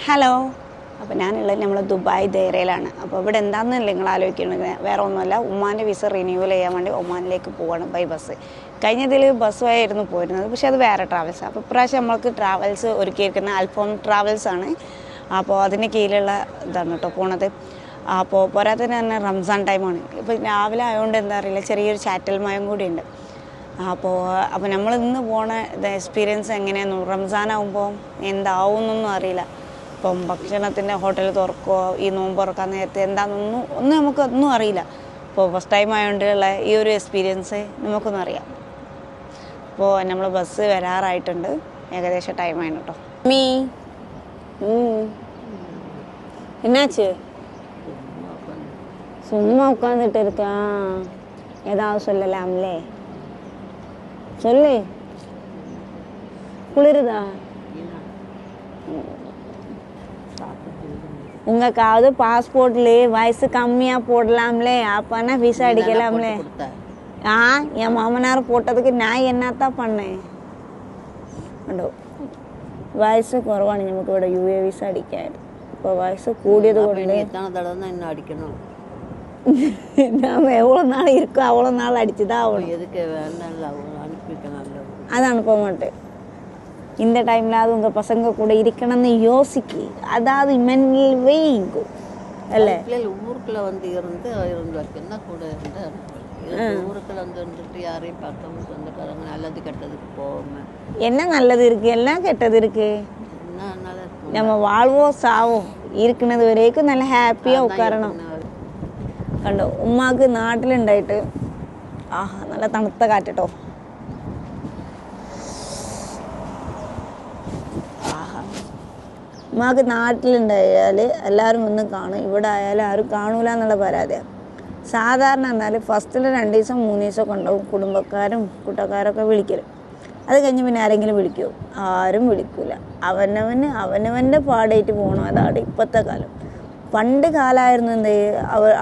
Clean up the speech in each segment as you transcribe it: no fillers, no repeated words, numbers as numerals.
Hello. അപ്പോൾ ഞാനുള്ളത് നമ്മൾ ദുബായ് ദേറയിലാണ്. അപ്പോൾ ഇവിടെ എന്താണെന്നല്ല നിങ്ങൾ ആലോചിക്കുന്നത്, വേറെ ഒന്നുമല്ല, ഒമാൻ്റെ വിസ റിന്യൂവൽ ചെയ്യാൻ വേണ്ടി ഒമാനിലേക്ക് പോവാണ് ബൈ ബസ്. കഴിഞ്ഞതിൽ ബസ്സുമായിരുന്നു പോയിരുന്നത്, പക്ഷേ അത് വേറെ ട്രാവൽസാണ്. അപ്പോൾ ഇപ്രാവശ്യം നമ്മൾക്ക് ട്രാവൽസ് ഒരുക്കിയിരിക്കുന്ന അൽഫോം ട്രാവൽസാണ്. അപ്പോൾ അതിന് കീഴിലുള്ള ഇതാണ് കേട്ടോ പോണത്. അപ്പോൾ പോരാത്തതിന് തന്നെ റംസാൻ ടൈമാണ്. ഇപ്പോൾ രാവിലെ ആയതുകൊണ്ട് എന്താ അറിയില്ല, ചെറിയൊരു ചാറ്റൽ മയം കൂടിയുണ്ട്. അപ്പോൾ നമ്മൾ ഇന്ന് പോണ എക്സ്പീരിയൻസ് എങ്ങനെയാണെന്നു, റംസാൻ ആകുമ്പോൾ എന്താവും എന്നൊന്നും അറിയില്ല. ഇപ്പം ഭക്ഷണത്തിൻ്റെ ഹോട്ടൽ തുറക്കുമോ, ഈ നോമ്പ് തുറക്കാൻ നേരത്തെ ഒന്നും നമുക്കൊന്നും അറിയില്ല. ഇപ്പോൾ ഫസ്റ്റ് ടൈം ആയതുകൊണ്ടുള്ള ഈ ഒരു എക്സ്പീരിയൻസ് നമുക്കൊന്നും അറിയാം. അപ്പോൾ നമ്മൾ ബസ് വരാറായിട്ടുണ്ട്, ഏകദേശം ടൈമായിരുന്നു കേട്ടോ. என்னாச்சு? சும்மா உட்காந்துட்டு இருக்கேன். ஏதாவது சொல்லலாம்லே, சொல்லு. குளிருதா? உங்களுக்காவது பாஸ்போர்ட்ல வயசு கம்மியா போடலாம்லே, அப்பனா விசா அடிக்கலாம்லே. என் மாமனார் போட்டதுக்கு நான் என்னத்தான் பண்ணேன்? ഉണ്ടോ, വയസ്സ് കുറവാണ് നമുക്ക് ഇവിടെ UA വിസ അടിക്കാനായിട്ട്. ഇപ്പോൾ വയസ്സ് കൂടിയത് കൊണ്ട് ഞാൻ എവ്വളോ നാൾ ഇരിക്കും അവളോ നാൾ അടിച്ചതാവണം. அதான் போமாட்டு இந்த டைம்லாவது உங்கள் பசங்க கூட இருக்கணும்னு யோசிக்கு, அதாவது மென்டல் வைங்கோ அல்ல. ஊருக்குள்ள வந்து இருந்து வைக்கணும்னா கூட இருந்து ஊருக்குள்ள வந்து இருந்துட்டு யாரையும் பார்த்தவங்க சொந்தக்காரங்க நல்லது கெட்டதுக்கு போகாம. என்ன நல்லது இருக்கு, எல்லாம் கெட்டது இருக்கு. நம்ம வாழ்வோம் சாவோம், இருக்கிறது வரைக்கும் നല്ല ഹാപ്പിയാ ഉക്കാരണം. കണ്ടോ, ഉമ്മാക്ക് നാട്ടിലുണ്ടായിട്ട് നല്ല തണുത്ത കാറ്റട്ടോ. ഉമ്മാക്ക് നാട്ടിലുണ്ടായാൽ എല്ലാവരും ഒന്നും കാണും, ഇവിടെ ആയാലും ആരും കാണൂല എന്നുള്ള പരാതിയാണ്. സാധാരണ എന്നാൽ ഫസ്റ്റിൽ 2 ദിവസം 3 ദിവസമൊക്കെ ഉണ്ടാവും കുടുംബക്കാരും കൂട്ടക്കാരൊക്കെ വിളിക്കലും. അത് കഴിഞ്ഞ് പിന്നെ ആരെങ്കിലും വിളിക്കുമോ? ആരും വിളിക്കില്ല. അവനവൻ്റെ പാടായിട്ട് പോകണം. അതാണ് ഇപ്പോഴത്തെ കാലം. പണ്ട് കാലമായിരുന്നു എന്ത്,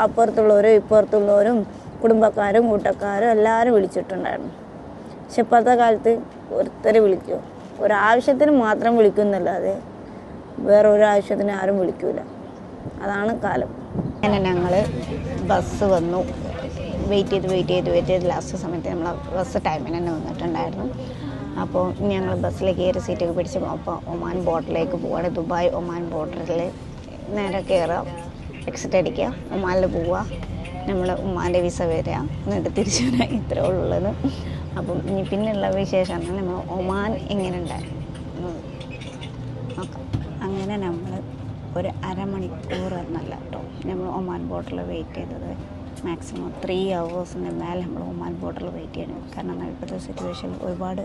അപ്പുറത്തുള്ളവരും ഇപ്പുറത്തുള്ളവരും കുടുംബക്കാരും കൂട്ടക്കാരും എല്ലാവരും വിളിച്ചിട്ടുണ്ടായിരുന്നു. പക്ഷെ ഇപ്പോഴത്തെ കാലത്ത് ഒരുത്തരെ വിളിക്കുമോ? ഒരാവശ്യത്തിന് മാത്രം വിളിക്കുന്നല്ലാതെ വേറെ ഒരാവശ്യത്തിന് ആരും വിളിക്കൂല. അതാണ് കാലം. അങ്ങനെ ഞങ്ങൾ ബസ് വന്നു. വെയിറ്റ് ചെയ്ത് ലാസ്റ്റ് സമയത്ത് നമ്മൾ ബസ് ടൈമിന് തന്നെ വന്നിട്ടുണ്ടായിരുന്നു. അപ്പോൾ ഞങ്ങൾ ബസ്സിലേക്ക് കയറി സീറ്റൊക്കെ പിടിച്ച് അപ്പോൾ ഒമാൻ ബോർഡറിലേക്ക് പോവുകയാണ്. ദുബായ് ഒമാൻ ബോർഡറിൽ നേരെ കയറുക, എക്സിറ്റ് അടിക്കുക, ഒമാനിൽ പോവുക, നമ്മൾ ഒമാൻ്റെ വിസ വരിക, എന്നിട്ട് തിരിച്ചു വരിക. ഇത്രേ ഉള്ളത്. അപ്പം ഇനി പിന്നെയുള്ള വിശേഷമാണ് നമ്മൾ ഒമാൻ എങ്ങനെ ഉണ്ടായിരുന്നു നോക്കാം. അങ്ങനെ നമ്മൾ ഒരു അരമണിക്കൂർ എന്നല്ല കേട്ടോ നമ്മൾ ഒമാൻ ബോർഡറിൽ വെയിറ്റ് ചെയ്തത്. മാക്സിമം 3 hours മേലെ നമ്മൾ ഒമാൻ ബോർഡറിൽ വെയിറ്റ് ചെയ്യണം. കാരണം ഇപ്പോഴത്തെ സിറ്റുവേഷനിൽ ഒരുപാട്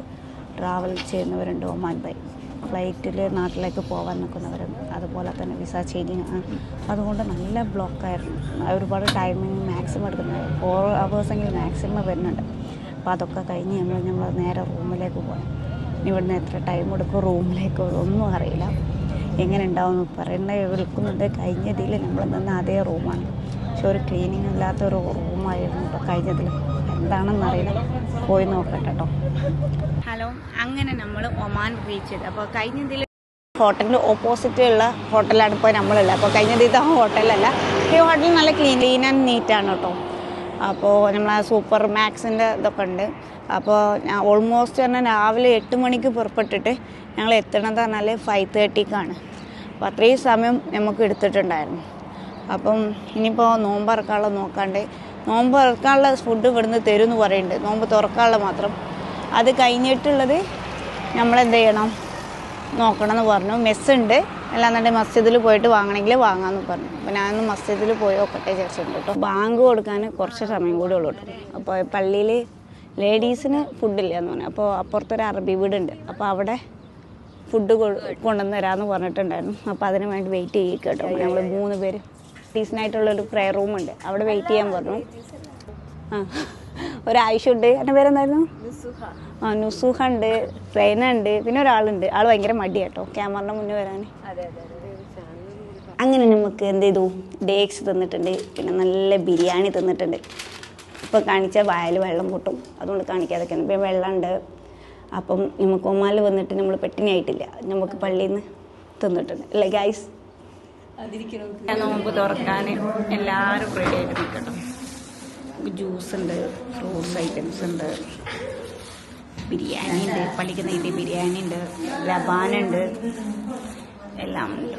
ട്രാവൽ ചെയ്യുന്നവരുണ്ട് ഒമാൻ ബൈ ഫ്ലൈറ്റിൽ നാട്ടിലേക്ക് പോകാൻ നിൽക്കുന്നവരും, അതുപോലെ തന്നെ വിസ ചേഞ്ചിങ്. അതുകൊണ്ട് നല്ല ബ്ലോക്കായിരുന്നു. ഒരുപാട് ടൈമിങ് മാക്സിമം എടുക്കുന്നത് 4 hours മാക്സിമം വരുന്നുണ്ട്. അപ്പോൾ അതൊക്കെ കഴിഞ്ഞ് നമ്മൾ നേരെ റൂമിലേക്ക് പോകണം. ഇവിടുന്ന് എത്ര ടൈം എടുക്കും റൂമിലേക്ക് ഒന്നും അറിയില്ല. എങ്ങനെ ഉണ്ടാവുമെന്ന് പറയുന്നത് വിളിക്കുന്നുണ്ട്. കഴിഞ്ഞതിൽ നമ്മൾ നിന്ന അതേ റൂമാണ്, പക്ഷെ ഒരു ക്ലീനിങ് ഇല്ലാത്തൊരു റൂമായിരുന്നു കേട്ടോ കഴിഞ്ഞതിൽ. എന്താണെന്നറിയില്ല, പോയി നോക്കട്ടെ കേട്ടോ. ഹലോ. അങ്ങനെ നമ്മൾ ഒമാൻ റീച്ച് ചെയ്ത് അപ്പോൾ കഴിഞ്ഞതിൽ ഹോട്ടലിൻ്റെ ഓപ്പോസിറ്റ് ഉള്ള ഹോട്ടലാണ് ഇപ്പോൾ നമ്മളുള്ളത്. അപ്പോൾ കഴിഞ്ഞത് ഇത് ആ ഹോട്ടലല്ല. ഈ ഹോട്ടൽ നല്ല ക്ലീൻ ആൻഡ് നീറ്റാണ് കേട്ടോ. അപ്പോൾ നമ്മൾ ആ സൂപ്പർ മാക്സിൻ്റെ ഇതൊക്കെ ഉണ്ട്. അപ്പോൾ ഓൾമോസ്റ്റ് പറഞ്ഞാൽ രാവിലെ 8 മണിക്ക് പുറപ്പെട്ടിട്ട് ഞങ്ങൾ എത്തണത് പറഞ്ഞാൽ 5:30-ക്കാണ്. അപ്പോൾ അത്രയും സമയം നമുക്ക് എടുത്തിട്ടുണ്ടായിരുന്നു. അപ്പം ഇനിയിപ്പോൾ നോമ്പ് തുറക്കാനുള്ള നോക്കാണ്ട്, നോമ്പ് തുറക്കാനുള്ള ഫുഡ് ഇവിടുന്ന് തരുമെന്ന് പറയുന്നുണ്ട്, നോമ്പ് തുറക്കാനുള്ള മാത്രം. അത് കഴിഞ്ഞിട്ടുള്ളത് നമ്മളെന്ത് ചെയ്യണം നോക്കണം എന്ന് പറഞ്ഞു. മെസ്സുണ്ട്, അല്ലാന്നുണ്ടെങ്കിൽ മസ്ജിദിൽ പോയിട്ട് വാങ്ങണമെങ്കിൽ വാങ്ങാമെന്ന് പറഞ്ഞു. അപ്പോൾ ഞാനൊന്ന് മസ്ജിദിൽ പോയി നോക്കട്ടെ വിചാരിച്ചിട്ടുണ്ട് കേട്ടോ. ബാങ്ക് കൊടുക്കാൻ കുറച്ച് സമയം കൂടി ഉള്ളൂ കേട്ടോ. അപ്പോൾ പള്ളിയിൽ ലേഡീസിന് ഫുഡില്ല എന്ന് പറഞ്ഞു. അപ്പോൾ അപ്പുറത്തൊരു അറബി വീടുണ്ട്, അപ്പോൾ അവിടെ ഫുഡ് കൊണ്ടുവന്ന് തരാമെന്ന് പറഞ്ഞിട്ടുണ്ടായിരുന്നു. അപ്പോൾ അതിന് വേണ്ടി വെയിറ്റ് ചെയ്യും കേട്ടോ. ഞങ്ങൾ 3 പേര് ലേഡീസിനായിട്ടുള്ളൊരു പ്രെയർ റൂമുണ്ട്, അവിടെ വെയിറ്റ് ചെയ്യാൻ പറഞ്ഞു. ഒരാഴ്ചയുണ്ട്. എൻ്റെ പേരെന്തായിരുന്നു? നുസുഹ ഉണ്ട്, റെയ്ന ഉണ്ട്, പിന്നെ ഒരാളുണ്ട്. ആൾ ഭയങ്കര മടിയാണ് കേട്ടോ ക്യാമറയുടെ മുന്നേ വരാൻ. അങ്ങനെ നമുക്ക് എന്ത് ചെയ്തു, ഡേക്സ് തന്നിട്ടുണ്ട്, പിന്നെ നല്ല ബിരിയാണി തന്നിട്ടുണ്ട്. ഇപ്പോൾ കാണിച്ച വായിൽ വെള്ളം പൊട്ടും, അതുകൊണ്ട് കാണിക്കാതൊക്കെയാണ്. ഇപ്പം വെള്ളമുണ്ട്. അപ്പം നമുക്ക് ഒമാനിൽ വന്നിട്ട് നമ്മൾ പെട്ടിനായിട്ടില്ല. നമുക്ക് പള്ളിയിൽ നിന്ന് തിന്നിട്ടുണ്ട് അല്ലേ ഗൈസ്? നോമ്പ് തുറക്കാൻ എല്ലാവരും റെഡി ആയിട്ട് നിൽക്കട്ടോ. ജ്യൂസ് ഉണ്ട്, ഫ്രൂട്ട്സ് ഐറ്റംസ് ഉണ്ട്, ബിരിയാണി ഉണ്ട്, പള്ളിക്ക് നെയ്തി ബിരിയാണി ഉണ്ട്, ലബാനുണ്ട്, എല്ലാം ഉണ്ട്.